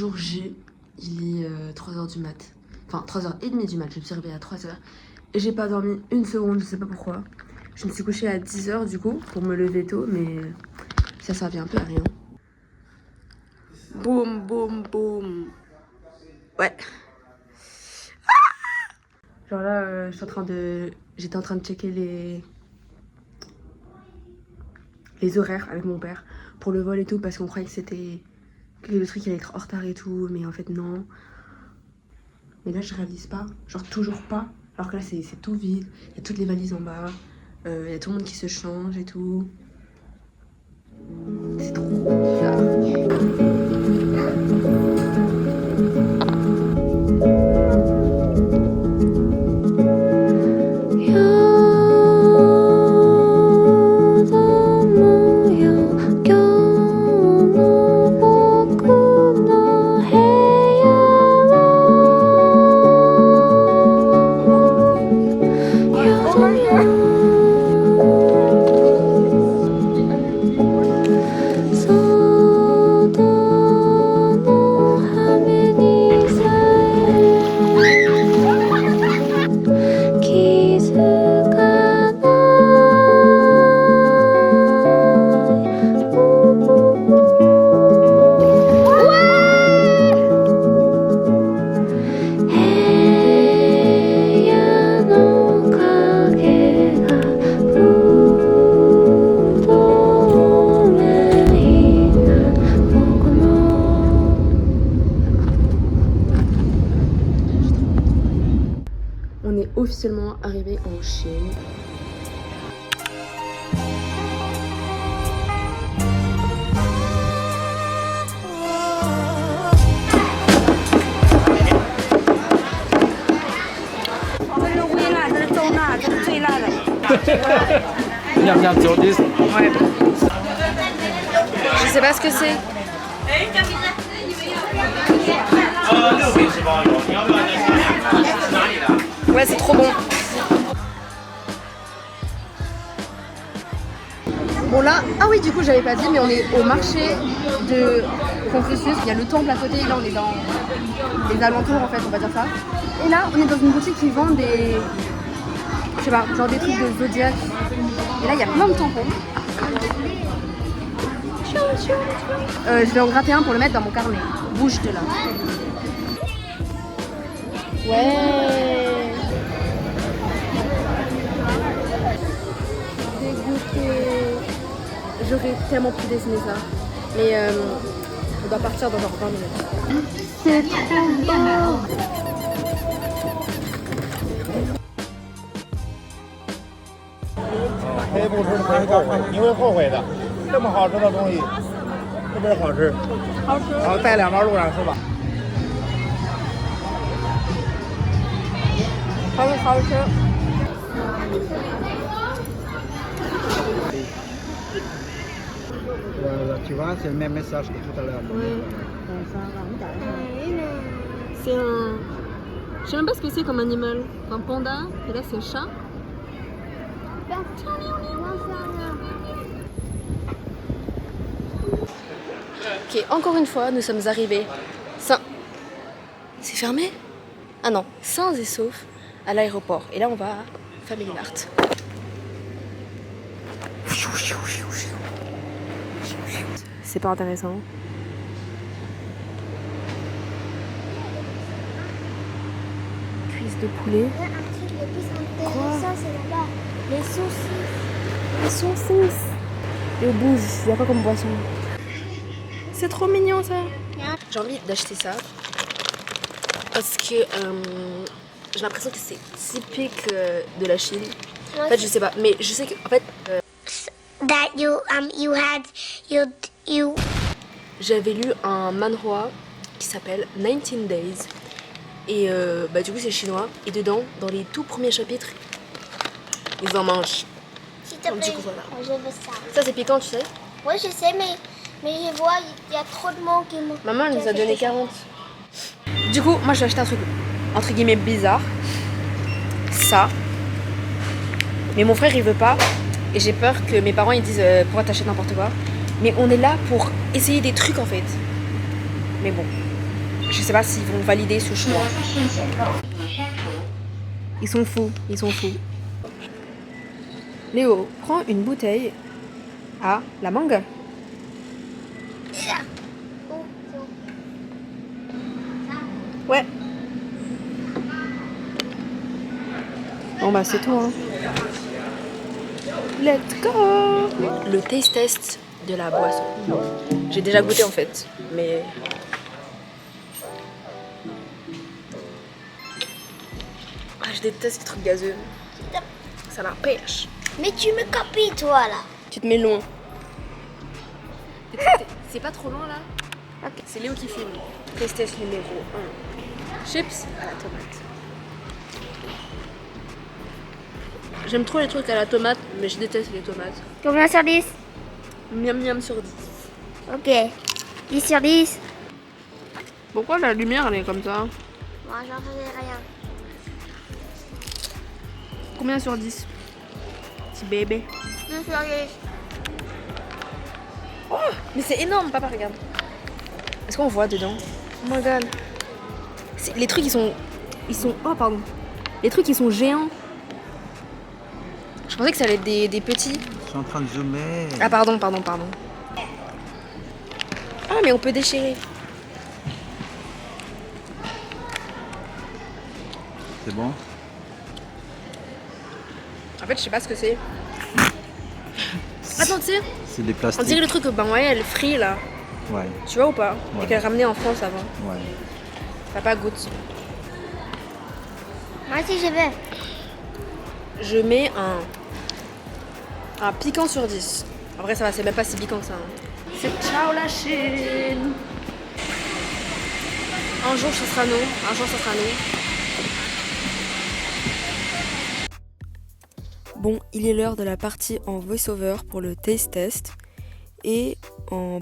Jour J, il est 3h du mat. Enfin 3h30 du mat, je me suis réveillée à 3h. Et j'ai pas dormi une seconde, je sais pas pourquoi. Je me suis couchée à 10h du coup, pour me lever tôt, mais ça servait un peu à rien. Boum, boum, boum. Ouais. Genre là, j'étais en train de checker les horaires avec mon père pour le vol et tout, parce qu'on croyait que le truc allait être en retard et tout, mais en fait non. Mais là je réalise pas, genre toujours pas, alors que là c'est tout vide, il y a toutes les valises en bas, il y a tout le monde qui se change et tout. C'est trop bizarre. On est officiellement arrivé en Chine. Je sais pas ce que c'est. Ouais, c'est trop bon. Bon là, ah oui, du coup j'avais pas dit, mais on est au marché de Confucius. Il y a le temple à côté, et là on est dans les alentours en fait, on va dire ça. Et là on est dans une boutique qui vend des, je sais pas, genre des trucs de zodiac. Et là il y a plein de tampons. Je vais en gratter un pour le mettre dans mon carnet. Bouge de là. Ouais. J'aurais tellement pu dessiner ça. Mais on doit partir dans genre 20 minutes. C'est trop beau. Tu vois, c'est le même message que tout à l'heure. C'est un... Je sais même pas ce que c'est comme animal. Un panda, et là c'est chat. Ok, encore une fois, nous sommes arrivés sains... C'est fermé? Ah non, sains et saufs à l'aéroport. Et là on va à Family Mart. C'est pas intéressant. Cuisse de poulet. Quoi? C'est là-bas. Les saucisses. Les saucisses. Et au bout, il y a quoi comme boisson? C'est trop mignon ça. J'ai envie d'acheter ça parce que j'ai l'impression que c'est typique de la Chine. En fait, je sais pas, mais je sais que en fait. That you J'avais lu un manhwa qui s'appelle 19 Days et du coup c'est chinois et dedans dans les tout premiers chapitres ils en mangent. S'il te plaît. Du coup, voilà. Je veux ça. Ça c'est piquant, tu sais. Oui, je sais, mais je vois il y a trop de monde qui m'ont. Maman elle nous a donné 40. Du coup moi j'ai acheté un truc entre guillemets bizarre, ça, mais mon frère il veut pas et j'ai peur que mes parents ils disent pourquoi t'achètes n'importe quoi. Mais on est là pour essayer des trucs en fait. Mais bon, Je sais pas s'ils vont valider ce choix. Ils sont fous, ils sont fous. Léo, prends une bouteille à la mangue. Ouais. Bon bah c'est tout hein. Let's go. Le taste test de la boisson. J'ai déjà goûté en fait, mais... Ah, je déteste les trucs gazeux. Ça m'empêche. Mais tu me copies, toi, là. Tu te mets loin. C'est pas trop loin là? Okay. C'est Léo qui filme. Taste test numéro 1. Chips à la tomate. J'aime trop les trucs à la tomate, mais je déteste les tomates. Combien sur 10? Miam miam sur 10. Ok. 10 sur 10. Pourquoi la lumière elle est comme ça? Moi, j'en faisais rien. Combien sur 10? Petit bébé. 2 sur 10. Oh, mais c'est énorme, papa, regarde. Est-ce qu'on voit dedans? Oh my god. Les trucs, ils sont... Oh, pardon. Les trucs, ils sont géants. Je pensais que ça allait être des petits. Je suis en train de zoomer. Ah, pardon. Ah, mais on peut déchirer. C'est bon? En fait, je sais pas ce que c'est. Attends, tu sais, C'est des on plastiques. dirait le truc que ben ouais, elle frit là. Ouais, Tu vois ou pas? Ouais. Et qu'elle ramenait en France avant. ouais. Papa goûte. Moi aussi, je vais. Je mets un piquant sur 10. En vrai, ça va, c'est même pas si piquant que ça. Hein. C'est ciao la Chine. Un jour, ce sera nous. Bon, il est l'heure de la partie en voice-over pour le taste test. Et en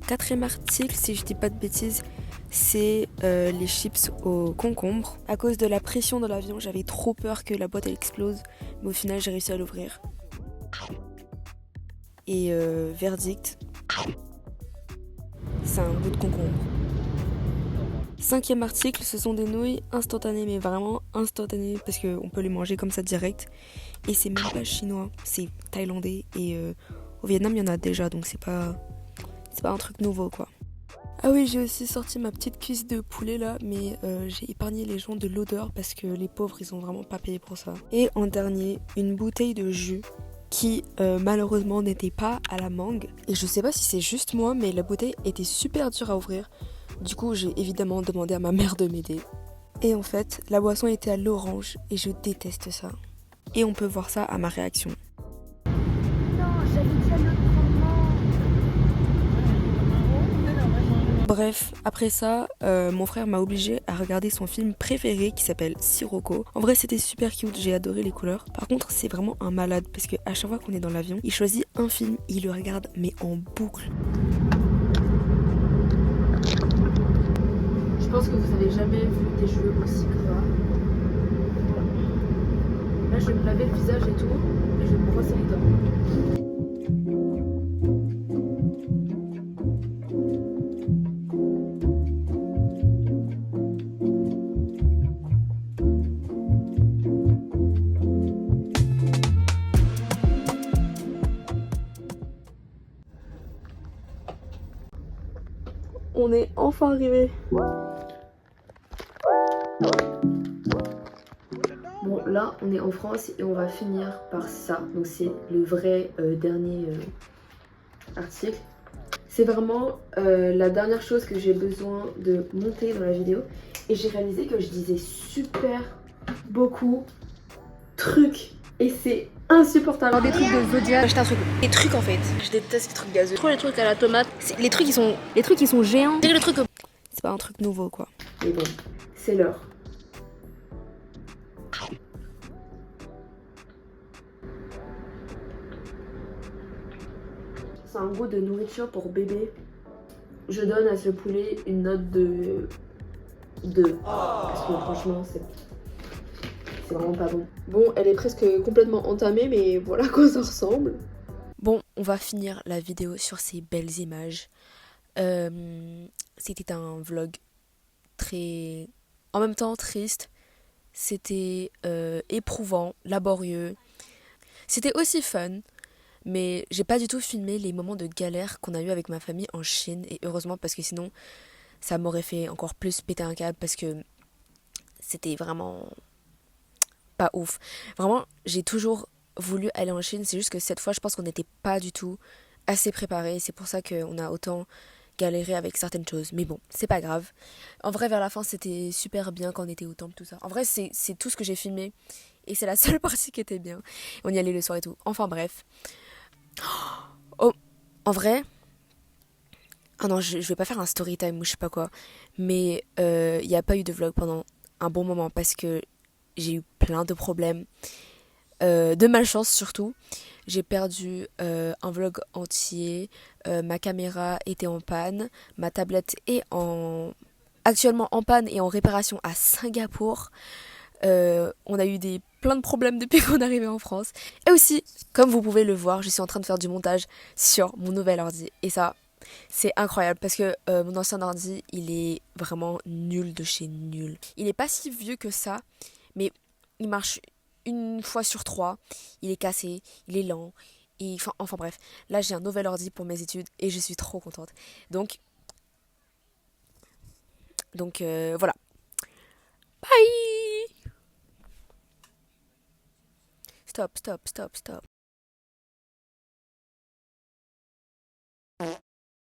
4e article, si je dis pas de bêtises, c'est les chips au concombre. À cause de la pression de l'avion, j'avais trop peur que la boîte elle explose. Mais au final, j'ai réussi à l'ouvrir. Et verdict, c'est un goût de concombre. 5e article, ce sont des nouilles instantanées, mais vraiment instantanées, parce qu'on peut les manger comme ça direct. Et c'est même pas chinois, c'est thaïlandais. Et au Vietnam, il y en a déjà, donc c'est pas un truc nouveau, quoi. Ah oui, j'ai aussi sorti ma petite cuisse de poulet là, mais j'ai épargné les gens de l'odeur parce que les pauvres, ils ont vraiment pas payé pour ça. Et en dernier, une bouteille de jus qui malheureusement n'était pas à la mangue. Et je sais pas si c'est juste moi, mais la bouteille était super dure à ouvrir. Du coup, j'ai évidemment demandé à ma mère de m'aider. Et en fait, la boisson était à l'orange et je déteste ça. Et on peut voir ça à ma réaction. Non, j'avais dit à l'autre moment. Bref, après ça, mon frère m'a obligé à regarder son film préféré qui s'appelle Sirocco. En vrai, c'était super cute, j'ai adoré les couleurs. Par contre, c'est vraiment un malade parce qu'à chaque fois qu'on est dans l'avion, il choisit un film, il le regarde mais en boucle. Je pense que vous avez jamais vu des jeux aussi gras. Là, je vais me laver le visage et tout, et je vais me brosser les dents. On est enfin arrivé. Bon, là, on est en France et on va finir par ça. Donc, c'est le vrai dernier article. C'est vraiment la dernière chose que j'ai besoin de monter dans la vidéo. Et j'ai réalisé que je disais super beaucoup trucs. Et c'est insupportable. Alors, des trucs de Zodiac. Acheter un truc. Des trucs en fait. Je déteste les trucs gazeux. Trop les trucs à la tomate. Les trucs, ils sont géants. C'est le truc. C'est pas un truc nouveau quoi. Mais bon, c'est l'heure. C'est un goût de nourriture pour bébé. Je donne à ce poulet une note de 2. Parce que franchement, c'est vraiment pas bon. Bon, elle est presque complètement entamée, mais voilà à quoi ça ressemble. Bon, on va finir la vidéo sur ces belles images. C'était un vlog très... En même temps triste. C'était éprouvant, laborieux. C'était aussi fun. Mais j'ai pas du tout filmé les moments de galère qu'on a eu avec ma famille en Chine. Et heureusement, parce que sinon, ça m'aurait fait encore plus péter un câble. Parce que c'était vraiment pas ouf. Vraiment, j'ai toujours voulu aller en Chine. C'est juste que cette fois, je pense qu'on n'était pas du tout assez préparés. C'est pour ça qu'on a autant galéré avec certaines choses. Mais bon, c'est pas grave. En vrai, vers la fin, c'était super bien quand on était au temple, tout ça. En vrai, c'est tout ce que j'ai filmé. Et c'est la seule partie qui était bien. On y allait le soir et tout. Enfin bref. Oh, en vrai... Ah non, je vais pas faire un story time ou je sais pas quoi. Mais il n'y a pas eu de vlog pendant un bon moment parce que j'ai eu plein de problèmes. De malchance surtout. J'ai perdu un vlog entier. Ma caméra était en panne. Ma tablette est actuellement en panne et en réparation à Singapour. On a eu plein de problèmes depuis qu'on est arrivé en France. Et aussi, comme vous pouvez le voir, je suis en train de faire du montage sur mon nouvel ordi. Et ça, c'est incroyable parce que mon ancien ordi, il est vraiment nul de chez nul. Il est pas si vieux que ça, mais il marche une fois sur 3. Il est cassé, il est lent. Enfin bref, là j'ai un nouvel ordi pour mes études et je suis trop contente. Donc voilà. Bye. Stop.